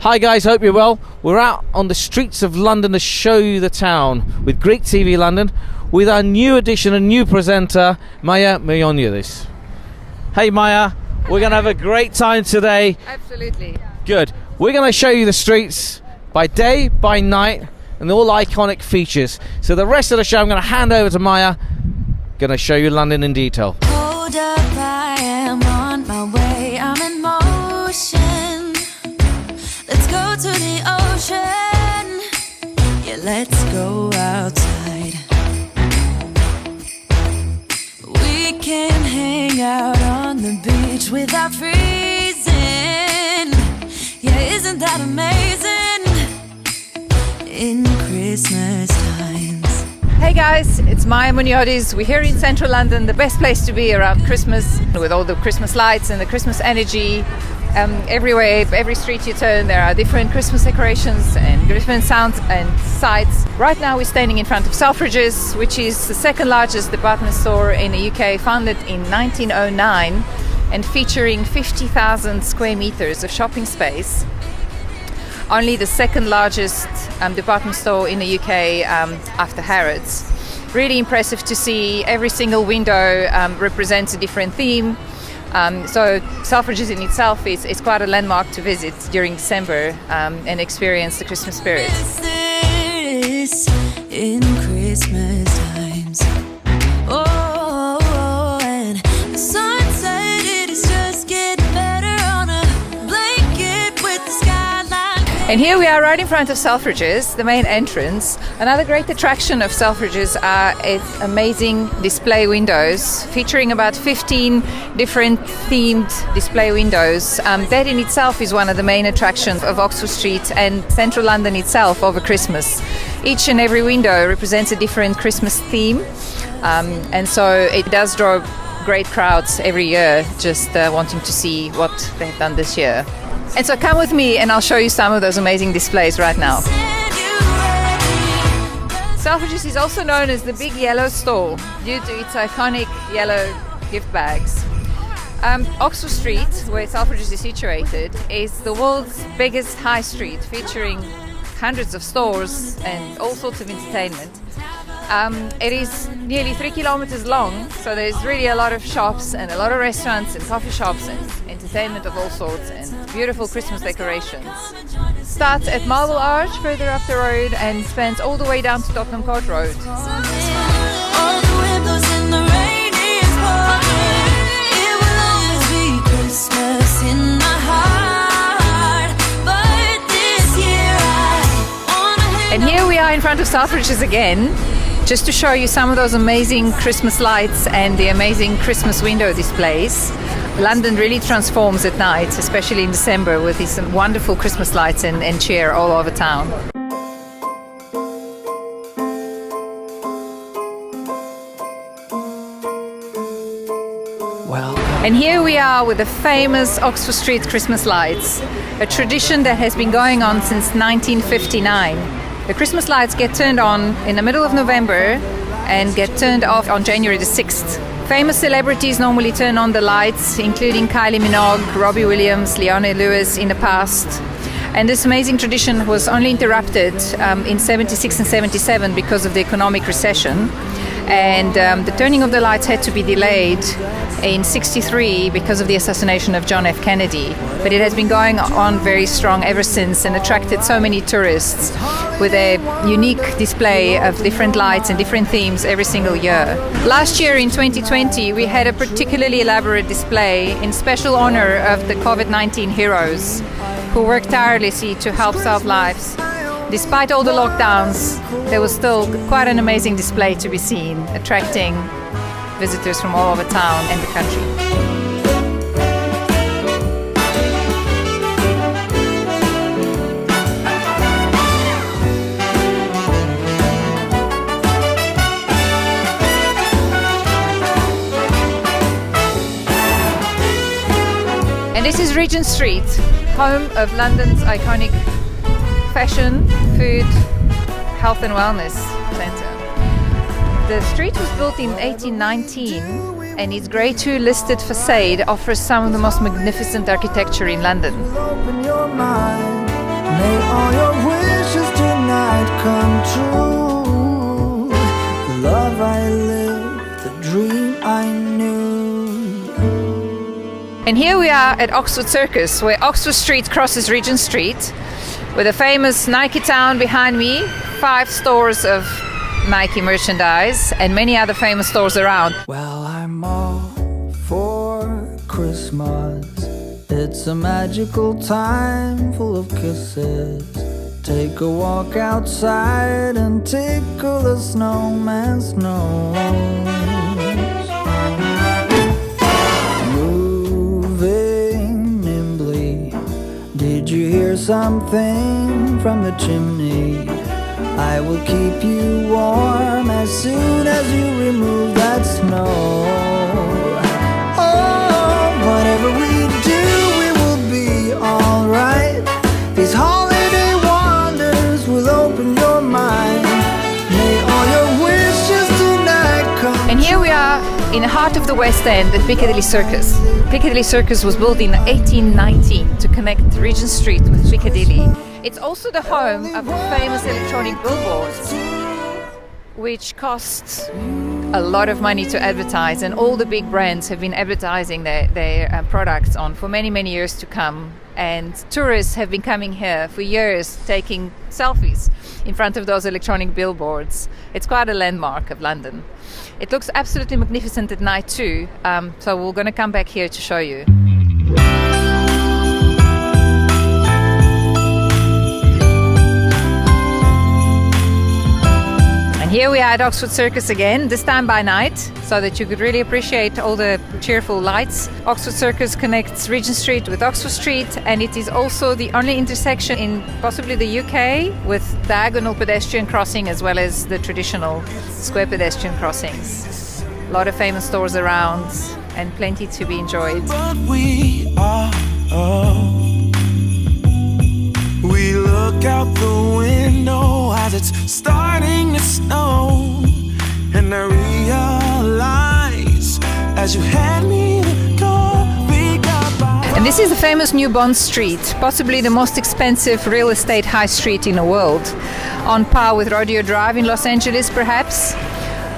Hi guys, hope you're well. We're out on the streets of London to show you the town with Greek TV London with our new addition and new presenter, Maya Myoniadis. Hey Maya, we're going to have a great time today. Absolutely. Good. We're going to show you the streets by day, by night, and all iconic features. So the rest of the show I'm going to hand over to Maya, going to show you London in detail. Hold up, I am on my way, I'm in motion. Let's go to the ocean. Yeah, let's go outside. We can hang out on the beach without freezing. Yeah, isn't that amazing? In Christmas times. Hey guys, it's Maya Myoniadis. We're here in central London, the best place to be around Christmas, with all the Christmas lights and the Christmas energy. Everywhere, every street you turn, there are different Christmas decorations and different sounds and sights. Right now we're standing in front of Selfridges, which is the second largest department store in the UK, founded in 1909 and featuring 50,000 square meters of shopping space. Only the second largest department store in the UK after Harrods. Really impressive to see. Every single window represents a different theme. So Selfridges in itself is quite a landmark to visit during December and experience the Christmas spirit. This in Christmas times. Oh, and the sunset, it is just getting better on a blanket with the skyline. And here we are right in front of Selfridges, the main entrance. Another great attraction of Selfridges are its amazing display windows, featuring about 15 different themed display windows. That in itself is one of the main attractions of Oxford Street and central London itself over Christmas. Each and every window represents a different Christmas theme, and so it does draw great crowds every year just wanting to see what they've done this year. And so come with me and I'll show you some of those amazing displays right now. Selfridges is also known as the Big Yellow Store due to its iconic yellow gift bags. Oxford Street, where Selfridges is situated, is the world's biggest high street, featuring hundreds of stores and all sorts of entertainment. It is nearly 3 kilometers long, so there's really a lot of shops and a lot of restaurants and coffee shops and entertainment of all sorts and beautiful Christmas decorations. Starts at Marble Arch further up the road and spans all the way down to Tottenham Court Road. All the windows in the rainiest part. It will always be Christmas in my heart. But this year I wanna And here we are in front of Selfridges again, just to show you some of those amazing Christmas lights and the amazing Christmas window displays. London really transforms at night, especially in December, with these wonderful Christmas lights and cheer all over town. And here we are with the famous Oxford Street Christmas lights, a tradition that has been going on since 1959. The Christmas lights get turned on in the middle of November and get turned off on January the 6th. Famous celebrities normally turn on the lights, including Kylie Minogue, Robbie Williams, Leona Lewis in the past. And this amazing tradition was only interrupted in 76 and 77 because of the economic recession. And the turning of the lights had to be delayed in 63 because of the assassination of John F. Kennedy. But it has been going on very strong ever since and attracted so many tourists with a unique display of different lights and different themes every single year. Last year in 2020 we had a particularly elaborate display in special honor of the COVID-19 heroes who worked tirelessly to help save lives. Despite all the lockdowns, there was still quite an amazing display to be seen, attracting visitors from all over town and the country. And this is Regent Street, home of London's iconic fashion, food, health and wellness centre. The street was built in 1819 and its Grade 2 listed facade offers some of the most magnificent architecture in London. Open your mind. And here we are at Oxford Circus, where Oxford Street crosses Regent Street, with a famous Nike Town behind me, 5 stores of Nike merchandise, and many other famous stores around. Well, I'm all for Christmas. It's a magical time full of kisses. Take a walk outside and tickle the snowman's nose. Moving nimbly, did you hear something from the chimney? I will keep you warm as soon as you remove that snow. Oh, whatever we do, we will be alright. These holiday wonders will open your mind. May all your wishes tonight come. And here we are in the heart of the West End at Piccadilly Circus. Piccadilly Circus was built in 1819 to connect Regent Street with Piccadilly. It's also the home of the famous electronic billboards, which costs a lot of money to advertise, and all the big brands have been advertising their products on for many, many years to come. And tourists have been coming here for years, taking selfies in front of those electronic billboards. It's quite a landmark of London. It looks absolutely magnificent at night too, so we're going to come back here to show you. Here we are at Oxford Circus again, this time by night, so that you could really appreciate all the cheerful lights. Oxford Circus connects Regent Street with Oxford Street, and it is also the only intersection in possibly the UK with diagonal pedestrian crossing as well as the traditional square pedestrian crossings. A lot of famous stores around and plenty to be enjoyed. But we are we look out the window as it's starting to snow, and I realize as you hand me the door, we got by. And this is the famous New Bond Street, possibly the most expensive real estate high street in the world, on par with Rodeo Drive in Los Angeles perhaps.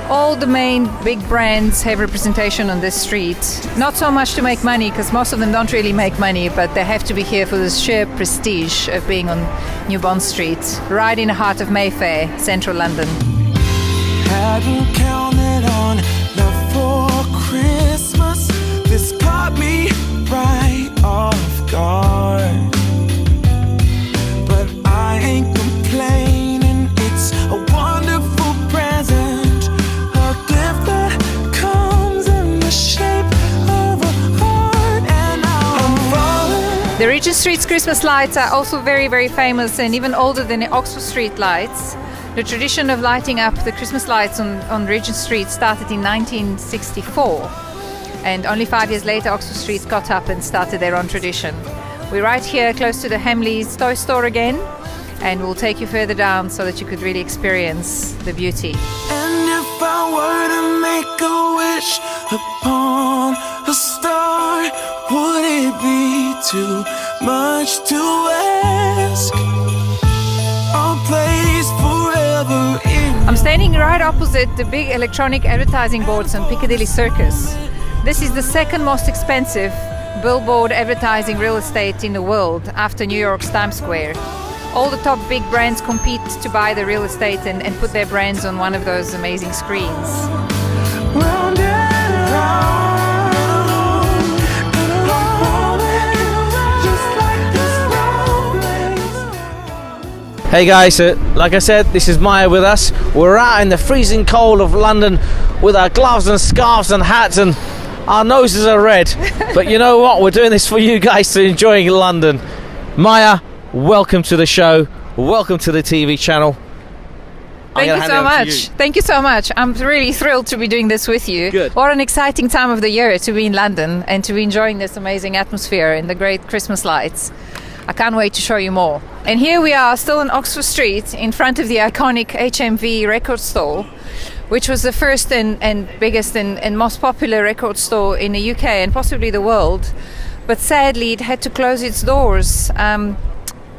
All the main big brands have representation on this street. Not so much to make money, because most of them don't really make money, but they have to be here for the sheer prestige of being on New Bond Street, right in the heart of Mayfair, central London. Hadn't counted on love for Christmas. This caught me right off guard, but I ain't complaining. It's a wonderful present. The Regent Street's Christmas lights are also very, very famous and even older than the Oxford Street lights. The tradition of lighting up the Christmas lights on Regent Street started in 1964, and only 5 years later Oxford Street got up and started their own tradition. We're right here close to the Hamleys toy store again, and we'll take you further down so that you could really experience the beauty. And if I were to make a wish upon a star, would it be too much to ask? A place forever in. I'm standing right opposite the big electronic advertising boards on Piccadilly Circus. This is the second most expensive billboard advertising real estate in the world after New York's Times Square. All the top big brands compete to buy the real estate and put their brands on one of those amazing screens. Round and round, just like this snowflakes. Hey guys, like I said, this is Maya with us. We're out in the freezing cold of London with our gloves and scarves and hats, and our noses are red. But you know what? We're doing this for you guys to enjoy London. Maya, welcome to the show. Welcome to the TV channel. Thank you so much. Thank you so much. I'm really thrilled to be doing this with you. Good. What an exciting time of the year to be in London and to be enjoying this amazing atmosphere and the great Christmas lights. I can't wait to show you more. And here we are still on Oxford Street in front of the iconic HMV record store, which was the first and biggest and most popular record store in the UK and possibly the world. But sadly, it had to close its doors a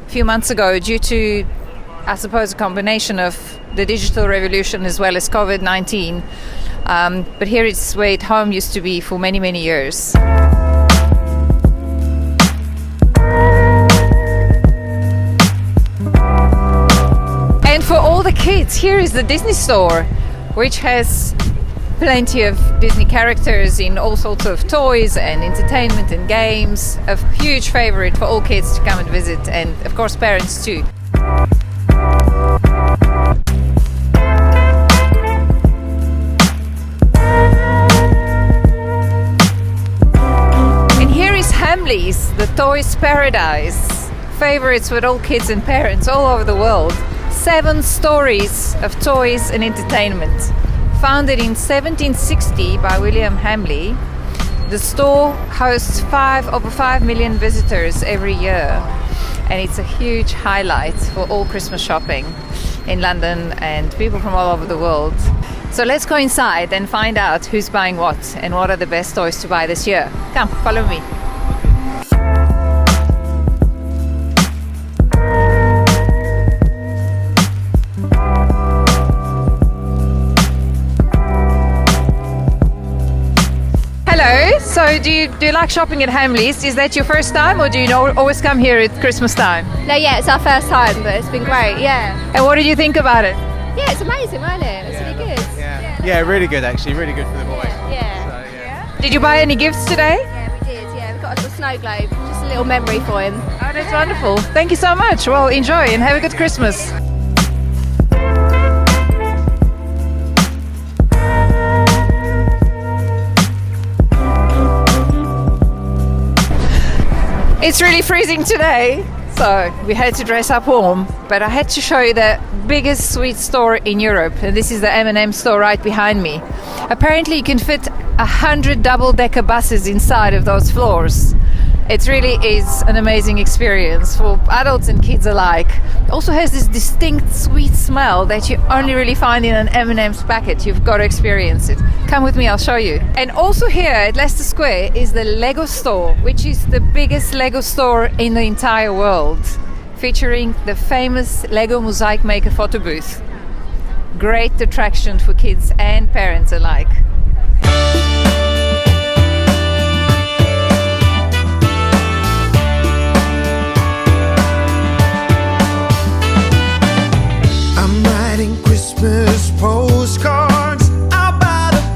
few months ago due to, I suppose, a combination of the digital revolution as well as COVID-19. But here it's where home used to be for many, many years. kids, here is the Disney store, which has plenty of Disney characters in all sorts of toys and entertainment and games. A huge favorite for all kids to come and visit, and of course parents too. And here is Hamleys, the toys paradise. Favorites with all kids and parents all over the world. 7 stories of toys and entertainment. Founded in 1760 by William Hamley, the store hosts over 5 million visitors every year, and it's a huge highlight for all Christmas shopping in London and people from all over the world. So let's go inside and find out who's buying what and what are the best toys to buy this year. Come, follow me. Hello, so do you like shopping at Hamleys? Is that your first time, or do you always come here at Christmas time? No, yeah, it's our first time, but it's been great, yeah. And what did you think about it? Yeah, it's amazing, wasn't it? It's really good. Yeah, really good actually, really good for the boy. Yeah. Did you buy any gifts today? Yeah, we did, yeah. We've got a little snow globe, just a little memory for him. Oh, that's wonderful. Thank you so much. Well, enjoy and have a good Christmas. It's really freezing today, so we had to dress up warm, but I had to show you the biggest sweet store in Europe, and this is the M&M store right behind me. Apparently you can fit 100 double-decker buses inside of those floors. It really is an amazing experience for adults and kids alike. It also has this distinct sweet smell that you only really find in an M&M's packet. You've got to experience it. Come with me, I'll show you. And also here at Leicester Square is the Lego store, which is the biggest Lego store in the entire world, featuring the famous Lego Mosaic Maker photo booth. Great attraction for kids and parents alike. Christmas postcards.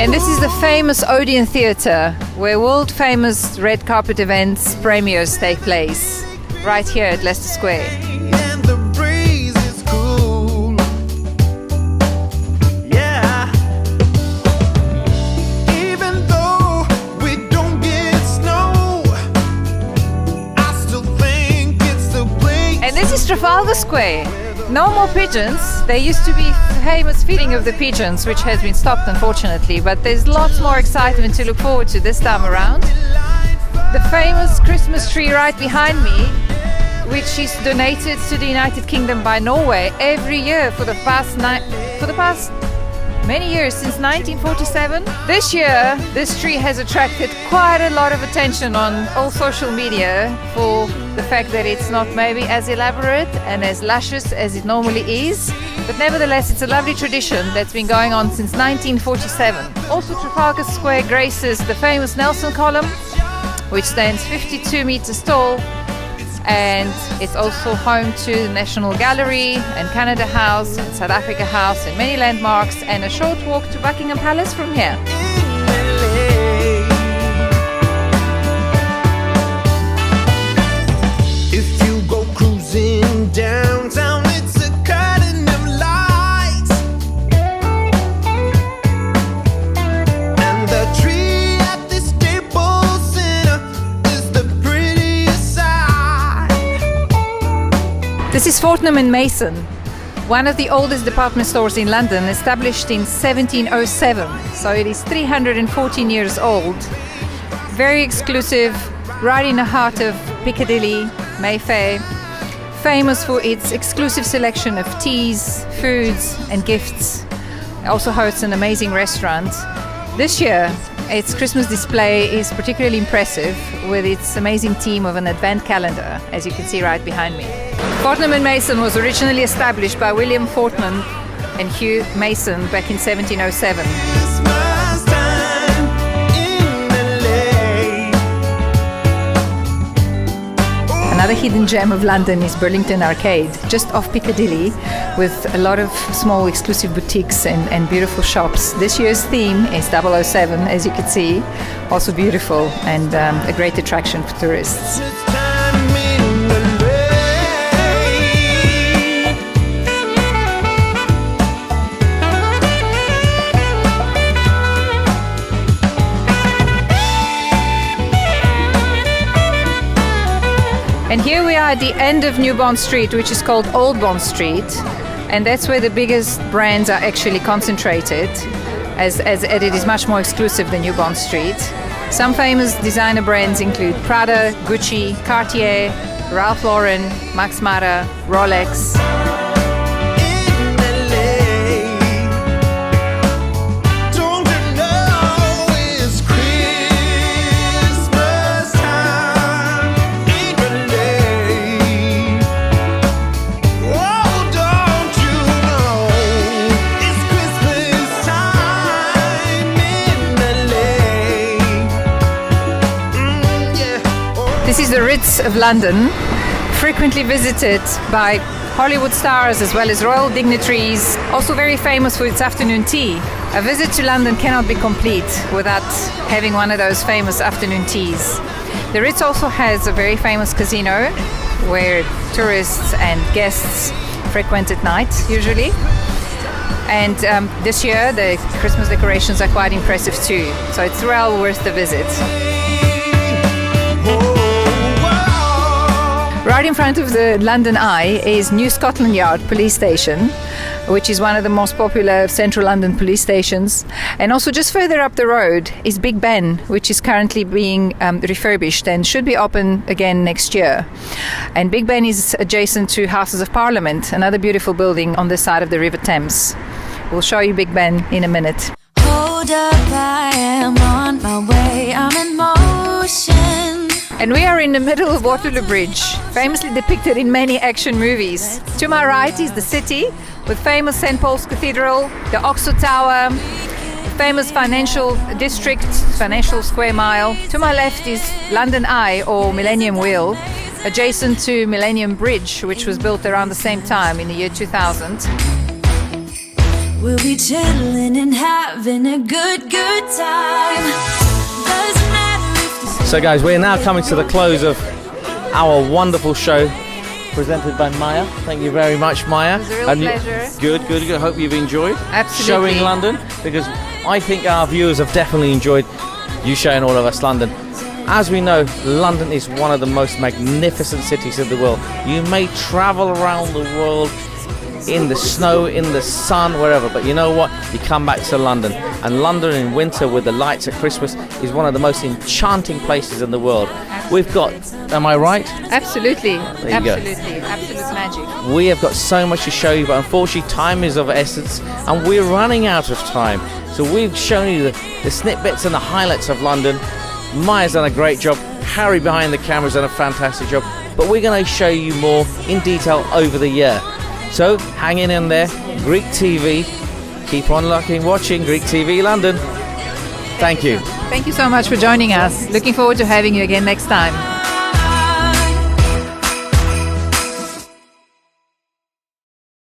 And this is the famous Odeon Theatre, where world famous red carpet events premieres take place, right here at Leicester Square. And the breeze is cool. Yeah. Even though we don't get snow, I still think it's the place. And this is Trafalgar Square. No more pigeons. There used to be famous feeding of the pigeons, which has been stopped unfortunately, but there's lots more excitement to look forward to this time around. The famous Christmas tree right behind me, which is donated to the United Kingdom by Norway every year for the past many years, since 1947. This year, this tree has attracted quite a lot of attention on all social media for the fact that it's not maybe as elaborate and as luscious as it normally is, but nevertheless it's a lovely tradition that's been going on since 1947. Also, Trafalgar Square graces the famous Nelson Column, which stands 52 meters tall, and it's also home to the National Gallery and Canada House and South Africa House and many landmarks, and a short walk to Buckingham Palace from here. If you go cruising downtown, it's a curtain of lights, and the tree at the Staples Center is the prettiest sight. This is Fortnum & Mason, one of the oldest department stores in London, established in 1707, so it is 314 years old. Very exclusive, right in the heart of Piccadilly, Mayfair, famous for its exclusive selection of teas, foods and gifts. It also hosts an amazing restaurant. This year, its Christmas display is particularly impressive with its amazing theme of an advent calendar, as you can see right behind me. Fortnum & Mason was originally established by William Fortnum and Hugh Mason back in 1707. Christmas time in LA. Another Another hidden gem of London is Burlington Arcade, just off Piccadilly, with a lot of small exclusive boutiques and beautiful shops. This year's theme is 007, as you can see, also beautiful and a great attraction for tourists. And here we are at the end of New Bond Street, which is called Old Bond Street. And that's where the biggest brands are actually concentrated, as it is much more exclusive than New Bond Street. Some famous designer brands include Prada, Gucci, Cartier, Ralph Lauren, Max Mara, Rolex. This is the Ritz of London, frequently visited by Hollywood stars as well as royal dignitaries, also very famous for its afternoon tea. A visit to London cannot be complete without having one of those famous afternoon teas. The Ritz also has a very famous casino where tourists and guests frequent at night, usually. And this year the Christmas decorations are quite impressive too, so it's well worth the visit. Right in front of the London Eye is New Scotland Yard police station, which is one of the most popular central London police stations. And also just further up the road is Big Ben, which is currently being refurbished and should be open again next year. And Big Ben is adjacent to Houses of Parliament, another beautiful building on this side of the River Thames. We'll show you Big Ben in a minute. Hold up, I am on my way, I'm in motion. And we are in the middle of Waterloo Bridge, famously depicted in many action movies. To my right is the city, with famous St. Paul's Cathedral, the Oxford Tower, the famous financial district, Financial Square Mile. To my left is London Eye, or Millennium Wheel, adjacent to Millennium Bridge, which was built around the same time in the year 2000. We'll be chilling and having a good time. Doesn't matter if the So guys, we're now coming to the close of our wonderful show presented by Maya. Thank you very much, Maya. It was a real And pleasure. Good. I hope you've enjoyed Absolutely. showing London, because I think our viewers have definitely enjoyed you showing all of us London. As we know, London is one of the most magnificent cities in the world. You may travel around the world in the snow, in the sun, wherever, but you know what? You come back to London, and London in winter with the lights at Christmas is one of the most enchanting places in the world. We've got, am I right? Absolutely, you go. absolutely, absolute magic. We have got so much to show you, but unfortunately time is of essence and we're running out of time. So we've shown you the snippets and the highlights of London. Maya's done a great job, Harry behind the camera's done a fantastic job, but we're going to show you more in detail over the year. So hang in there, Greek TV, keep on watching Greek TV London. Thank you. Thank you so much for joining us. Looking forward to having you again next time.